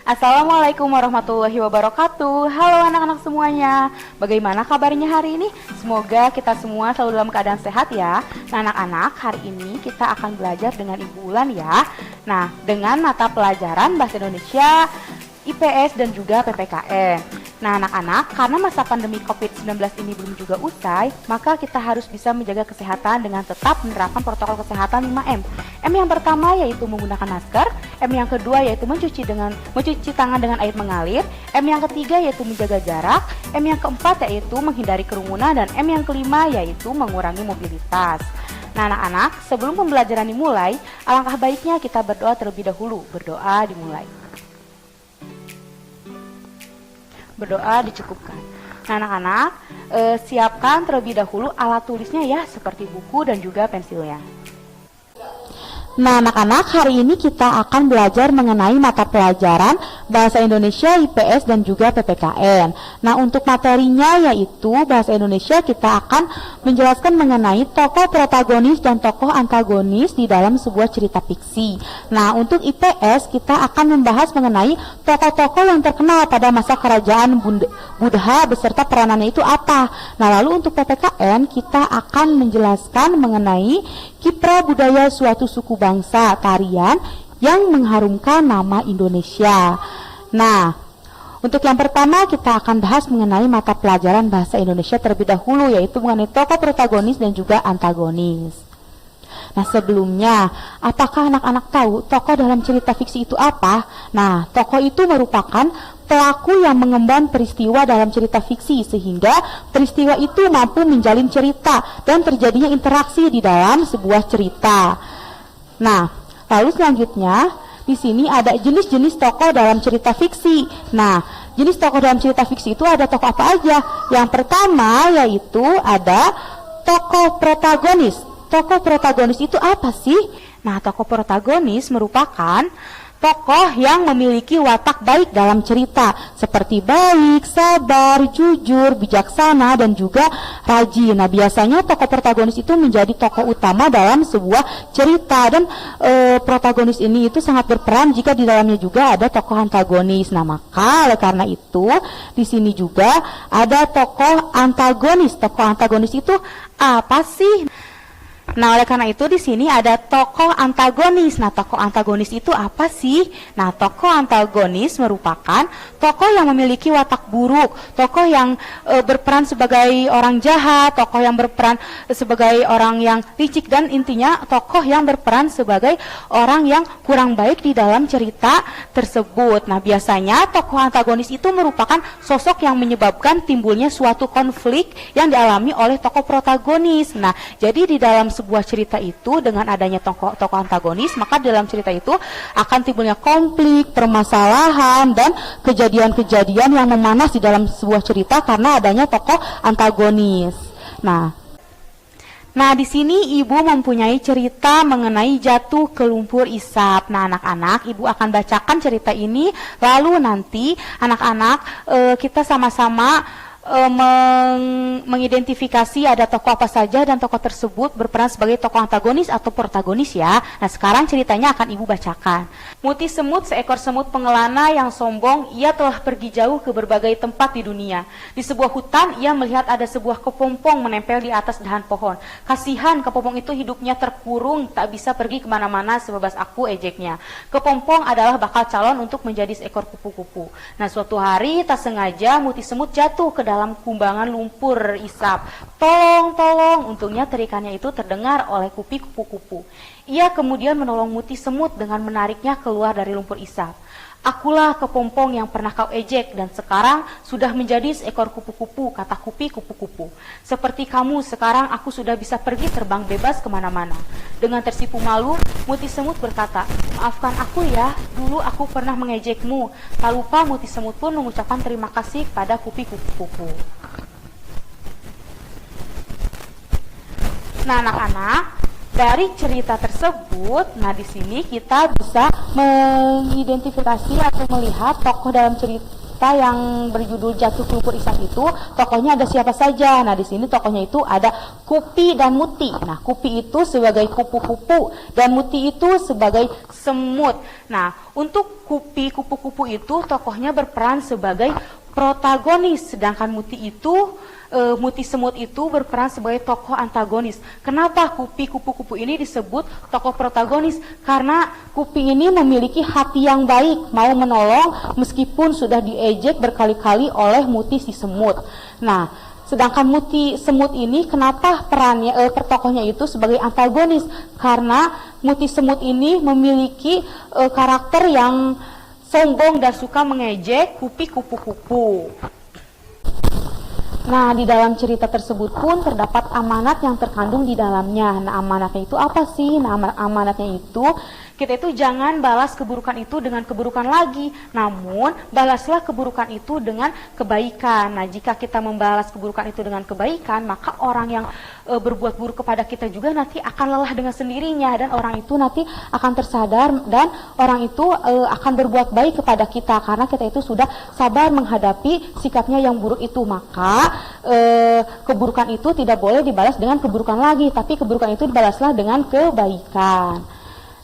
Assalamualaikum warahmatullahi wabarakatuh. Halo anak-anak semuanya. Bagaimana kabarnya hari ini? Semoga kita semua selalu dalam keadaan sehat ya. Nah anak-anak, hari ini kita akan belajar dengan Ibu Ulan ya. Nah, dengan mata pelajaran Bahasa Indonesia, IPS dan juga PPKN. Nah anak-anak, karena masa pandemi COVID-19 ini belum juga usai, maka kita harus bisa menjaga kesehatan dengan tetap menerapkan protokol kesehatan 5M. M yang pertama yaitu menggunakan masker, M yang kedua yaitu mencuci tangan dengan air mengalir, M yang ketiga yaitu menjaga jarak, M yang keempat yaitu menghindari kerumunan, dan M yang kelima yaitu mengurangi mobilitas. Nah anak-anak, sebelum pembelajaran dimulai, alangkah baiknya kita berdoa terlebih dahulu. Berdoa dimulai. Berdoa dicukupkan. Nah anak-anak, siapkan terlebih dahulu alat tulisnya ya, seperti buku dan juga pensilnya. Nah anak-anak, hari ini kita akan belajar mengenai mata pelajaran Bahasa Indonesia, IPS dan juga PPKN. Nah untuk materinya yaitu Bahasa Indonesia, kita akan menjelaskan mengenai tokoh protagonis dan tokoh antagonis di dalam sebuah cerita fiksi. Nah untuk IPS, kita akan membahas mengenai tokoh-tokoh yang terkenal pada masa kerajaan Buddha beserta peranannya itu apa. Nah lalu untuk PPKN, kita akan menjelaskan mengenai kiprah budaya suatu suku bangsa, tarian yang mengharumkan nama Indonesia. Nah, untuk yang pertama kita akan bahas mengenai mata pelajaran Bahasa Indonesia terlebih dahulu, yaitu mengenai tokoh protagonis dan juga antagonis. Nah sebelumnya, apakah anak-anak tahu tokoh dalam cerita fiksi itu apa? Nah, tokoh itu merupakan pelaku yang mengemban peristiwa dalam cerita fiksi, sehingga peristiwa itu mampu menjalin cerita dan terjadinya interaksi di dalam sebuah cerita. Nah, lalu selanjutnya di sini ada jenis-jenis tokoh dalam cerita fiksi. Nah, jenis tokoh dalam cerita fiksi itu ada tokoh apa aja? Yang pertama yaitu ada tokoh protagonis. Tokoh protagonis itu apa sih? Nah, tokoh protagonis merupakan tokoh yang memiliki watak baik dalam cerita, seperti baik, sabar, jujur, bijaksana, dan juga rajin. Nah, biasanya tokoh protagonis itu menjadi tokoh utama dalam sebuah cerita, dan protagonis ini itu sangat berperan jika di dalamnya juga ada tokoh antagonis. Nah, maka oleh karena itu di sini juga ada tokoh antagonis. Tokoh antagonis itu apa sih? Nah, oleh karena itu di sini ada tokoh antagonis. Nah, tokoh antagonis itu apa sih? Nah, tokoh antagonis merupakan tokoh yang memiliki watak buruk, tokoh yang berperan sebagai orang jahat, tokoh yang berperan sebagai orang yang licik, dan intinya tokoh yang berperan sebagai orang yang kurang baik di dalam cerita tersebut. Nah, biasanya tokoh antagonis itu merupakan sosok yang menyebabkan timbulnya suatu konflik yang dialami oleh tokoh protagonis. Nah, jadi di dalam sebuah cerita itu dengan adanya tokoh antagonis, maka dalam cerita itu akan timbulnya konflik, permasalahan, dan kejadian-kejadian yang memanas di dalam sebuah cerita karena adanya tokoh antagonis. Nah, di sini Ibu mempunyai cerita mengenai jatuh ke lumpur isap. Nah, anak-anak, Ibu akan bacakan cerita ini, lalu nanti anak-anak kita sama-sama mengidentifikasi ada tokoh apa saja dan tokoh tersebut berperan sebagai tokoh antagonis atau protagonis ya. Nah, sekarang ceritanya akan Ibu bacakan. Muti semut, seekor semut pengelana yang sombong, ia telah pergi jauh ke berbagai tempat di dunia. Di sebuah hutan ia melihat ada sebuah kepompong menempel di atas dahan pohon. Kasihan, kepompong itu hidupnya terkurung, tak bisa pergi kemana-mana sebebas aku, ejeknya. Kepompong adalah bakal calon untuk menjadi seekor kupu-kupu. Nah, suatu hari tak sengaja Muti semut jatuh ke dalam kumbangan lumpur isap. Tolong, tolong. Untungnya terikannya itu terdengar oleh kupu-kupu. Ia kemudian menolong Muti semut dengan menariknya keluar dari lumpur isap. Akulah kepompong yang pernah kau ejek dan sekarang sudah menjadi seekor kupu-kupu, kata kupu-kupu. Seperti kamu sekarang aku sudah bisa pergi terbang bebas kemana-mana. Dengan tersipu malu, Muti semut berkata, maafkan aku ya, dulu aku pernah mengejekmu. Tak lupa Muti semut pun mengucapkan terima kasih pada kupu-kupu. Nah, anak-anak, dari cerita tersebut, nah di sini kita bisa mengidentifikasi atau melihat tokoh dalam cerita cerita yang berjudul Jatuh Lumpur Isak itu tokohnya ada siapa saja. Nah, di sini tokohnya itu ada Kupi dan Muti. Nah, Kupi itu sebagai kupu-kupu dan Muti itu sebagai semut. Nah, untuk Kupi kupu-kupu itu tokohnya berperan sebagai protagonis, sedangkan Muti semut itu berperan sebagai tokoh antagonis. Kenapa Kupi kupu-kupu ini disebut tokoh protagonis? Karena Kupi ini memiliki hati yang baik, mau menolong meskipun sudah diejek berkali-kali oleh Muti si semut. Nah, sedangkan Muti semut ini kenapa perannya tokohnya itu sebagai antagonis? Karena Muti semut ini memiliki karakter yang sombong dan suka mengejek Kupi kupu-kupu. Nah, di dalam cerita tersebut pun terdapat amanat yang terkandung di dalamnya. Nah, amanatnya itu apa sih? Nah, amanatnya itu kita itu jangan balas keburukan itu dengan keburukan lagi, namun balaslah keburukan itu dengan kebaikan. Nah, jika kita membalas keburukan itu dengan kebaikan, maka orang yang berbuat buruk kepada kita juga nanti akan lelah dengan sendirinya, dan orang itu nanti akan tersadar dan orang itu akan berbuat baik kepada kita karena kita itu sudah sabar menghadapi sikapnya yang buruk itu. Maka keburukan itu tidak boleh dibalas dengan keburukan lagi, tapi keburukan itu dibalaslah dengan kebaikan.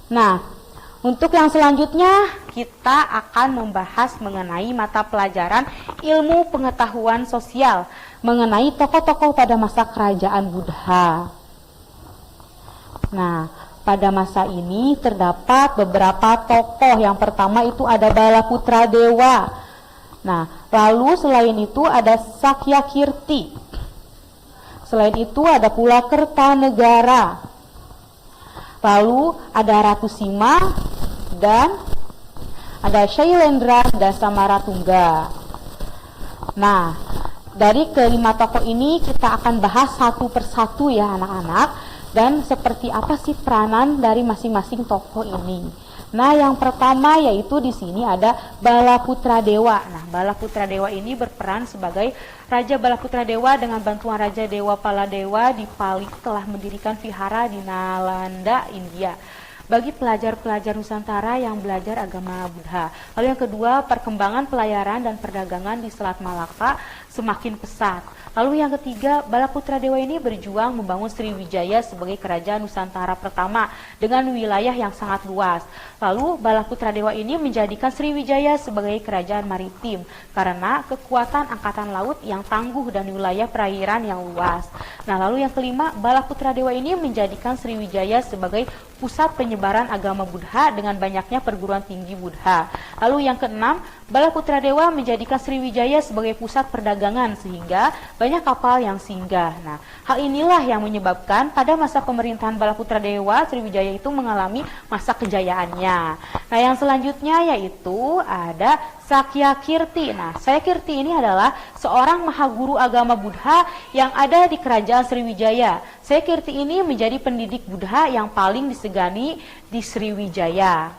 Nah, untuk yang selanjutnya kita akan membahas mengenai mata pelajaran ilmu pengetahuan sosial mengenai tokoh-tokoh pada masa kerajaan Buddha. Nah, pada masa ini terdapat beberapa tokoh. Yang pertama itu ada Balaputra Dewa. Nah, lalu selain itu ada Sakyakirti. Selain itu ada pula Kertanegara. Lalu ada Ratu Sima dan ada Shailendra dan Samaratungga. Nah, dari kelima tokoh ini kita akan bahas satu persatu ya anak-anak, dan seperti apa sih peranan dari masing-masing tokoh ini. Nah, yang pertama yaitu di sini ada Balaputra Dewa. Nah, Balaputra Dewa ini berperan sebagai Raja Balaputra Dewa. Dengan bantuan Raja Dewa Paladewa di Pali telah mendirikan vihara di Nalanda, India, bagi pelajar-pelajar Nusantara yang belajar agama Buddha. Lalu yang kedua, perkembangan pelayaran dan perdagangan di Selat Malaka semakin pesat. Lalu yang ketiga, Balaputra Dewa ini berjuang membangun Sriwijaya sebagai kerajaan Nusantara pertama dengan wilayah yang sangat luas. Lalu Balaputra Dewa ini menjadikan Sriwijaya sebagai kerajaan maritim karena kekuatan angkatan laut yang tangguh dan wilayah perairan yang luas. Nah, lalu yang kelima, Balaputra Dewa ini menjadikan Sriwijaya sebagai pusat penyebaran agama Buddha dengan banyaknya perguruan tinggi Buddha. Lalu yang keenam, Balaputra Dewa menjadikan Sriwijaya sebagai pusat perdagangan sehingga banyak kapal yang singgah. Nah, hal inilah yang menyebabkan pada masa pemerintahan Balaputra Dewa, Sriwijaya itu mengalami masa kejayaannya. Nah, yang selanjutnya yaitu ada Sakyakirti. Nah, Sakyakirti ini adalah seorang mahaguru agama Buddha yang ada di kerajaan Sriwijaya. Sakyakirti ini menjadi pendidik Buddha yang paling disegani di Sriwijaya.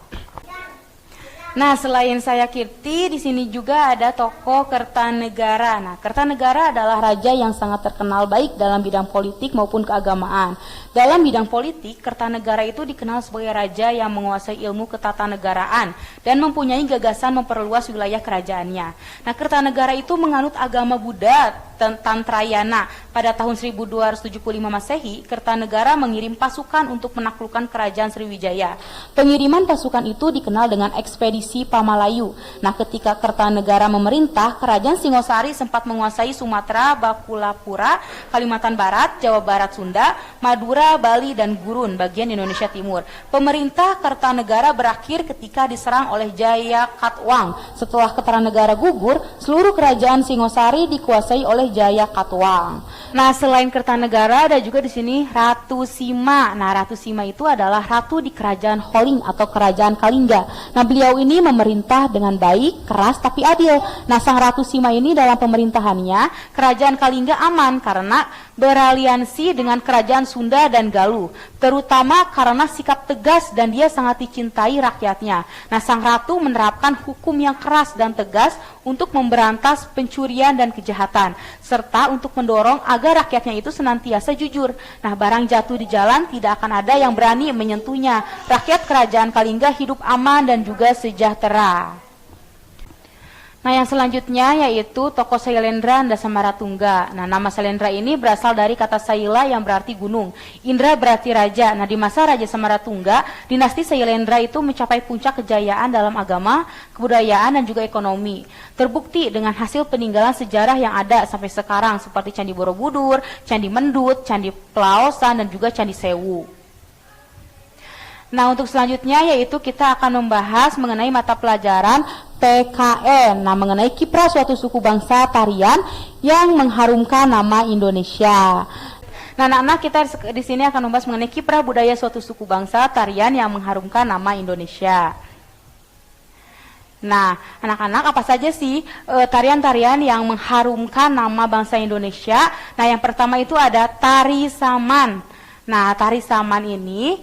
Nah, selain Sakyakirti, di sini juga ada tokoh Kertanegara. Nah, Kertanegara adalah raja yang sangat terkenal baik dalam bidang politik maupun keagamaan. Dalam bidang politik, Kertanegara itu dikenal sebagai raja yang menguasai ilmu ketatanegaraan dan mempunyai gagasan memperluas wilayah kerajaannya. Nah, Kertanegara itu menganut agama Buddha Tantrayana. Pada tahun 1275 Masehi, Kertanegara mengirim pasukan untuk menaklukkan kerajaan Sriwijaya. Pengiriman pasukan itu dikenal dengan ekspedisi Pamalayu. Nah, ketika Kertanegara memerintah, kerajaan Singosari sempat menguasai Sumatera, Bakulapura, Kalimantan Barat, Jawa Barat, Sunda, Madura, Bali, dan Gurun, bagian Indonesia Timur. Pemerintah Kertanegara berakhir ketika diserang oleh Jayakatwang. Setelah Kertanegara gugur, seluruh kerajaan Singosari dikuasai oleh Jayakatwang. Nah, selain Kertanegara ada juga di sini Ratu Sima. Nah, Ratu Sima itu adalah ratu di kerajaan Holing atau kerajaan Kalingga. Nah, beliau ini memerintah dengan baik, keras tapi adil. Nah, sang Ratu Sima ini dalam pemerintahannya kerajaan Kalingga aman karena beraliansi dengan kerajaan Sunda dan Galuh, terutama karena sikap tegas dan dia sangat dicintai rakyatnya. Nah, sang ratu menerapkan hukum yang keras dan tegas untuk memberantas pencurian dan kejahatan, serta untuk mendorong agar rakyatnya itu senantiasa jujur. Nah, barang jatuh di jalan tidak akan ada yang berani menyentuhnya. Rakyat kerajaan Kalingga hidup aman dan juga sejahtera. Nah, yang selanjutnya yaitu tokoh Sailendra Dasamaratuungga. Nah, nama Sailendra ini berasal dari kata Saila yang berarti gunung. Indra berarti raja. Nah, di masa Raja Samaratungga, dinasti Sailendra itu mencapai puncak kejayaan dalam agama, kebudayaan, dan juga ekonomi. Terbukti dengan hasil peninggalan sejarah yang ada sampai sekarang seperti Candi Borobudur, Candi Mendut, Candi Plaosan, dan juga Candi Sewu. Nah, untuk selanjutnya yaitu kita akan membahas mengenai mata pelajaran PKN. Nah, mengenai kiprah suatu suku bangsa tarian yang mengharumkan nama Indonesia. Nah, anak-anak, kita di sini akan membahas mengenai kiprah budaya suatu suku bangsa tarian yang mengharumkan nama Indonesia. Nah, anak-anak, apa saja sih tarian-tarian yang mengharumkan nama bangsa Indonesia? Nah, yang pertama itu ada tari saman. Nah, tari saman ini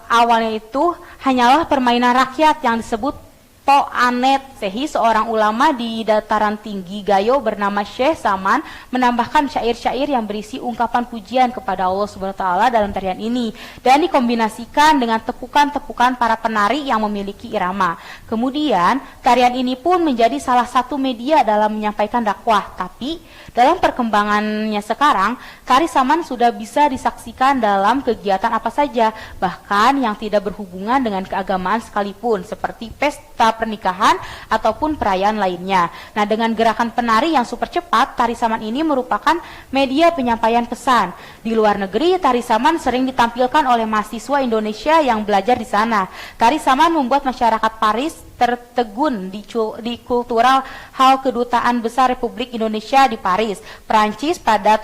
awalnya itu hanyalah permainan rakyat yang disebut Toanet Sehi, seorang ulama di dataran tinggi Gayo bernama Syekh Saman, menambahkan syair-syair yang berisi ungkapan pujian kepada Allah SWT dalam tarian ini dan dikombinasikan dengan tepukan-tepukan para penari yang memiliki irama. Kemudian tarian ini pun menjadi salah satu media dalam menyampaikan dakwah. Tapi dalam perkembangannya sekarang, tari saman sudah bisa disaksikan dalam kegiatan apa saja, bahkan yang tidak berhubungan dengan keagamaan sekalipun, seperti pesta pernikahan ataupun perayaan lainnya. Nah, dengan gerakan penari yang super cepat, tari saman ini merupakan media penyampaian pesan. Di luar negeri, tari saman sering ditampilkan oleh mahasiswa Indonesia yang belajar di sana. Tari saman membuat masyarakat Paris tertegun di kultural hal kedutaan besar Republik Indonesia di Paris, Prancis pada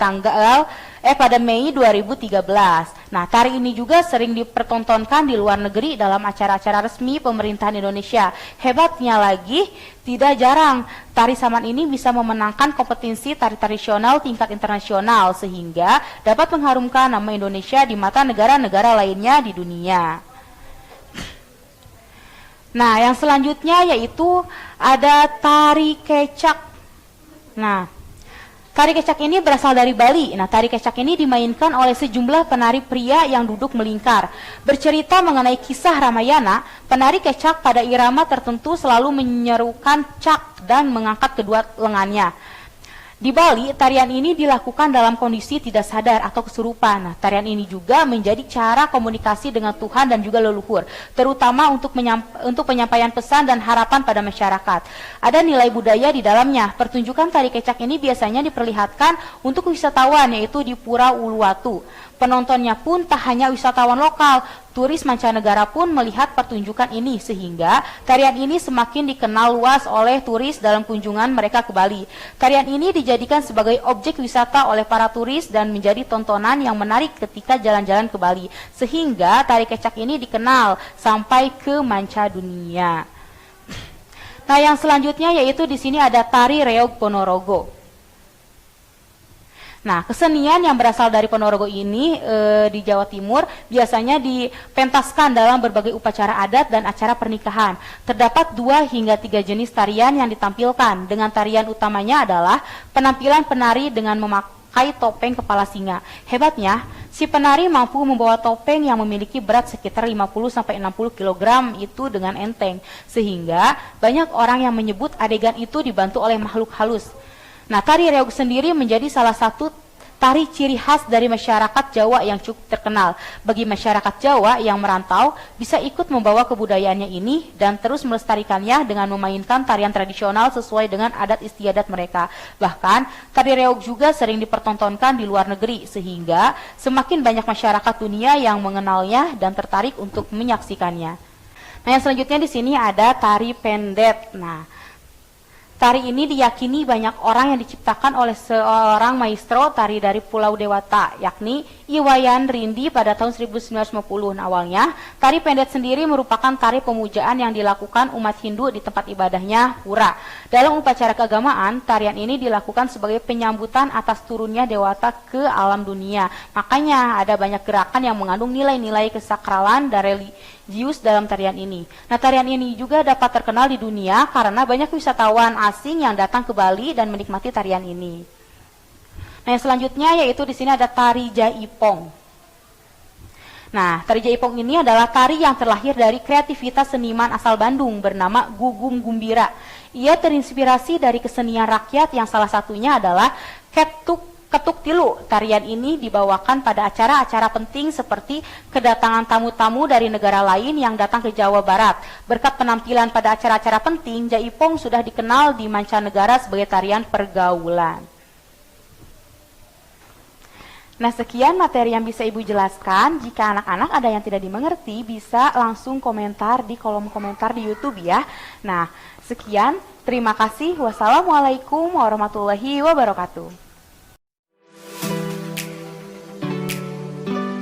Mei 2013. Nah, tari ini juga sering dipertontonkan di luar negeri dalam acara-acara resmi pemerintahan Indonesia. Hebatnya lagi, tidak jarang tari saman ini bisa memenangkan kompetisi tari tradisional tingkat internasional sehingga dapat mengharumkan nama Indonesia di mata negara-negara lainnya di dunia. Nah, yang selanjutnya yaitu ada tari kecak. Nah, tari kecak ini berasal dari Bali. Nah, tari kecak ini dimainkan oleh sejumlah penari pria yang duduk melingkar. Bercerita mengenai kisah Ramayana, penari kecak pada irama tertentu selalu menyerukan cak dan mengangkat kedua lengannya. Di Bali, tarian ini dilakukan dalam kondisi tidak sadar atau kesurupan. Nah, tarian ini juga menjadi cara komunikasi dengan Tuhan dan juga leluhur, terutama untuk penyampaian pesan dan harapan pada masyarakat. Ada nilai budaya di dalamnya. Pertunjukan tari kecak ini biasanya diperlihatkan untuk wisatawan, yaitu di Pura Uluwatu. Penontonnya pun tak hanya wisatawan lokal, turis mancanegara pun melihat pertunjukan ini sehingga tarian ini semakin dikenal luas oleh turis dalam kunjungan mereka ke Bali. Tarian ini dijadikan sebagai objek wisata oleh para turis dan menjadi tontonan yang menarik ketika jalan-jalan ke Bali, sehingga tari kecak ini dikenal sampai ke manca dunia. Nah, yang selanjutnya yaitu di sini ada tari reog Ponorogo. Nah, kesenian yang berasal dari Ponorogo ini di Jawa Timur biasanya dipentaskan dalam berbagai upacara adat dan acara pernikahan. Terdapat 2 hingga 3 jenis tarian yang ditampilkan. Dengan tarian utamanya adalah penampilan penari dengan memakai topeng kepala singa. Hebatnya, si penari mampu membawa topeng yang memiliki berat sekitar 50-60 kg itu dengan enteng. Sehingga banyak orang yang menyebut adegan itu dibantu oleh makhluk halus. Nah, tari reog sendiri menjadi salah satu tari ciri khas dari masyarakat Jawa yang cukup terkenal. Bagi masyarakat Jawa yang merantau, bisa ikut membawa kebudayaannya ini dan terus melestarikannya dengan memainkan tarian tradisional sesuai dengan adat istiadat mereka. Bahkan, tari reog juga sering dipertontonkan di luar negeri, sehingga semakin banyak masyarakat dunia yang mengenalnya dan tertarik untuk menyaksikannya. Nah, yang selanjutnya di sini ada tari pendet. Nah, tari ini diyakini banyak orang yang diciptakan oleh seorang maestro tari dari Pulau Dewata, yakni Iwayan Rindi pada tahun 1950. Nah, awalnya, tari pendet sendiri merupakan tari pemujaan yang dilakukan umat Hindu di tempat ibadahnya pura. Dalam upacara keagamaan, tarian ini dilakukan sebagai penyambutan atas turunnya Dewata ke alam dunia. Makanya ada banyak gerakan yang mengandung nilai-nilai kesakralan dan religius dalam tarian ini. Nah, tarian ini juga dapat terkenal di dunia karena banyak wisatawan asing yang datang ke Bali dan menikmati tarian ini. Nah, yang selanjutnya yaitu di sini ada tari jaipong. Nah, tari Jaipong ini adalah tari yang terlahir dari kreativitas seniman asal Bandung bernama Gugum Gumbira. Ia terinspirasi dari kesenian rakyat yang salah satunya adalah Ketuk Tilu. Tarian ini dibawakan pada acara-acara penting seperti kedatangan tamu-tamu dari negara lain yang datang ke Jawa Barat. Berkat penampilan pada acara-acara penting, Jaipong sudah dikenal di mancanegara sebagai tarian pergaulan. Nah, sekian materi yang bisa Ibu jelaskan. Jika anak-anak ada yang tidak dimengerti, bisa langsung komentar di kolom komentar di YouTube ya. Nah, sekian. Terima kasih. Wassalamualaikum warahmatullahi wabarakatuh.